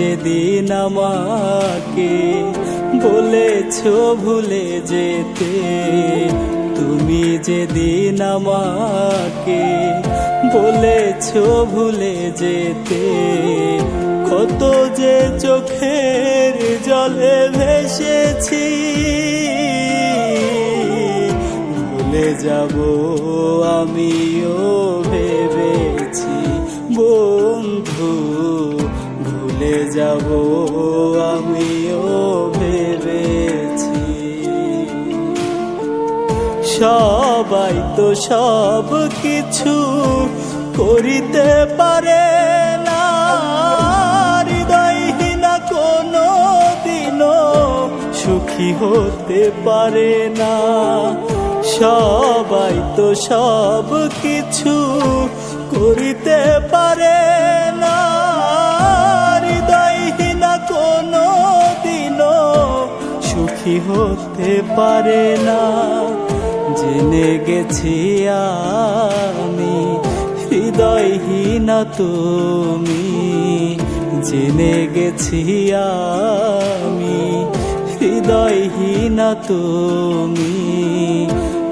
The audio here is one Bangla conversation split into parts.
যেদিন আমাকে বলেছো ভুলে যেতে, তুমি যেদিন আমাকে বলেছো ভুলে যেতে, কত যে চোখের জলে ভেসেছি, ভুলে যাব আমিও ভেবেছি বন্ধু, ভুলে যাব আমিও ভেবেছি। সবাই তো সব কিছু করিতে পারে না, হৃদয়হীনা কোনো দিনও সুখী হতে পারে না। সবাই তো সব কিছু করিতে পারে না, হৃদয়হীনা কোনো দিনও সুখী হতে পারে না। জেনে গেছি আমি হৃদয়হীনা তুমি, জেনে গেছি আমি হৃদয়হীনা তুমি,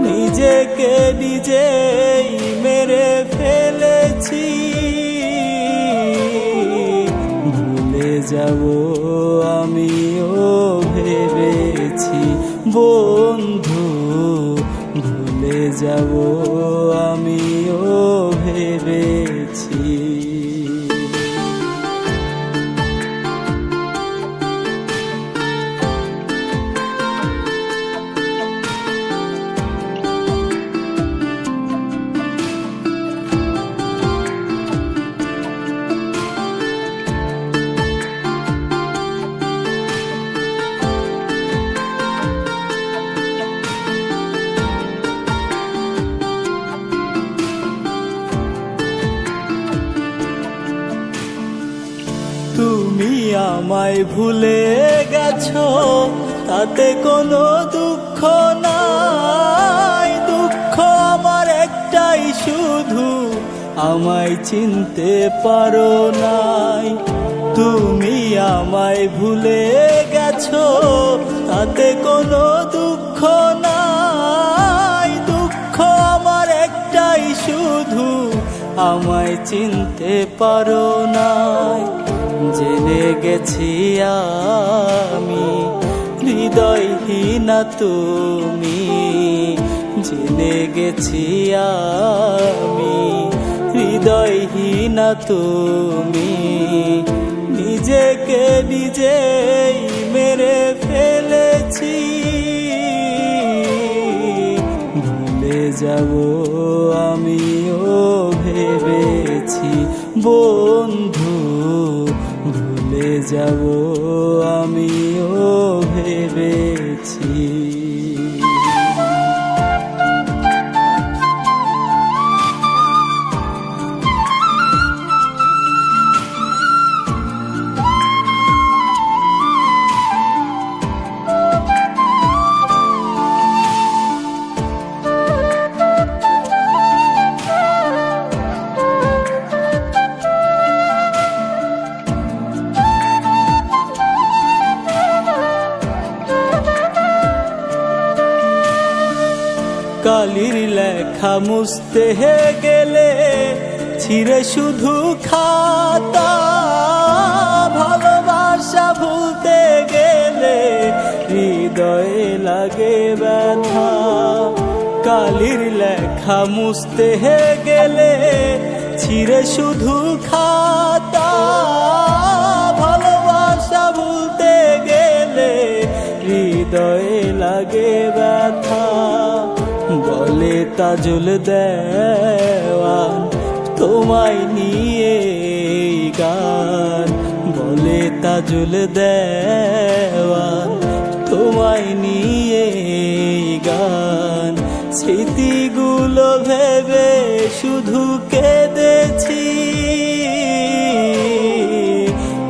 নিজেকে নিজেই মেরে ফেলেছি, ভুলে যাব আমিও ভেবেছি বন্ধু, ভুলে যাব আমিও ভেবেছি। তুমি আমায় ভুলে গেছো তাতে কোনো দুঃখ নাই, দুঃখ আমার একটাই শুধু আমায় চিনতে পারো নাই। তুমি আমায় ভুলে গেছো তাতে কোনো দুঃখ নাই, দুঃখ আমার একটাই শুধু আমায় চিনতে পারো নাই। জেনে গেছি আমি হৃদয়হীনা তুমি, জেনে গেছি আমি হৃদয়হীনা তুমি, নিজেকে নিজেই মেরে ফেলেছি, ভুলে যাব আমিও ভেবেছি বন্ধু, ভুলে যাব আমিও ভেবেছি। কালির লেখা মুছতে গেলে ছিঁড়ে শুধু খাতা, ভালোবাসা ভুলতে গেলে হৃদয়ে লাগে ব্যথা। কালির লেখা মুছতে গেলে ছিঁড়ে শুধু খাতা, ভালোবাসা ভুলতে গেলে হৃদয়ে লাগে ব্যথা। বলে তাজুল দেওয়ান তোমায় নিয়ে গান, বলে তাজুল দেওয়ান তোমায় নিয়ে গান, স্মৃতিগুলো ভেবে শুধু কেঁদেছি,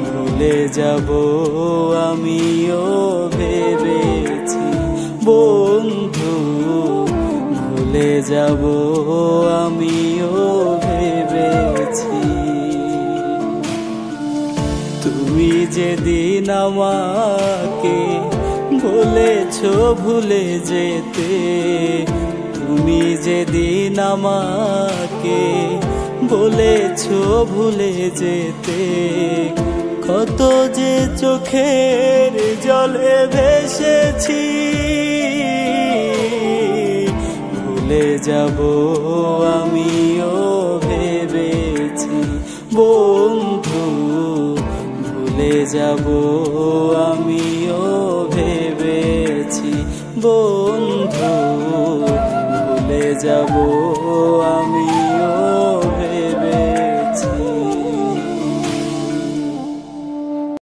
ভুলে যাব আমিও ভেবেছি বন্ধু, ভুলে যাব আমিও ভেবেছি। তুমি যেদিন আমাকে বলেছো ভুলে যেতে, তুমি যেদিন আমাকে বলেছো ভুলে যেতে, কত যে চোখের জলে ভেসেছি, ভুলে যাব আমিও ভেবেছি বন্ধু, ভুলে যাব আমিও ভেবেছি বন্ধু, ভুলে যাব আমি।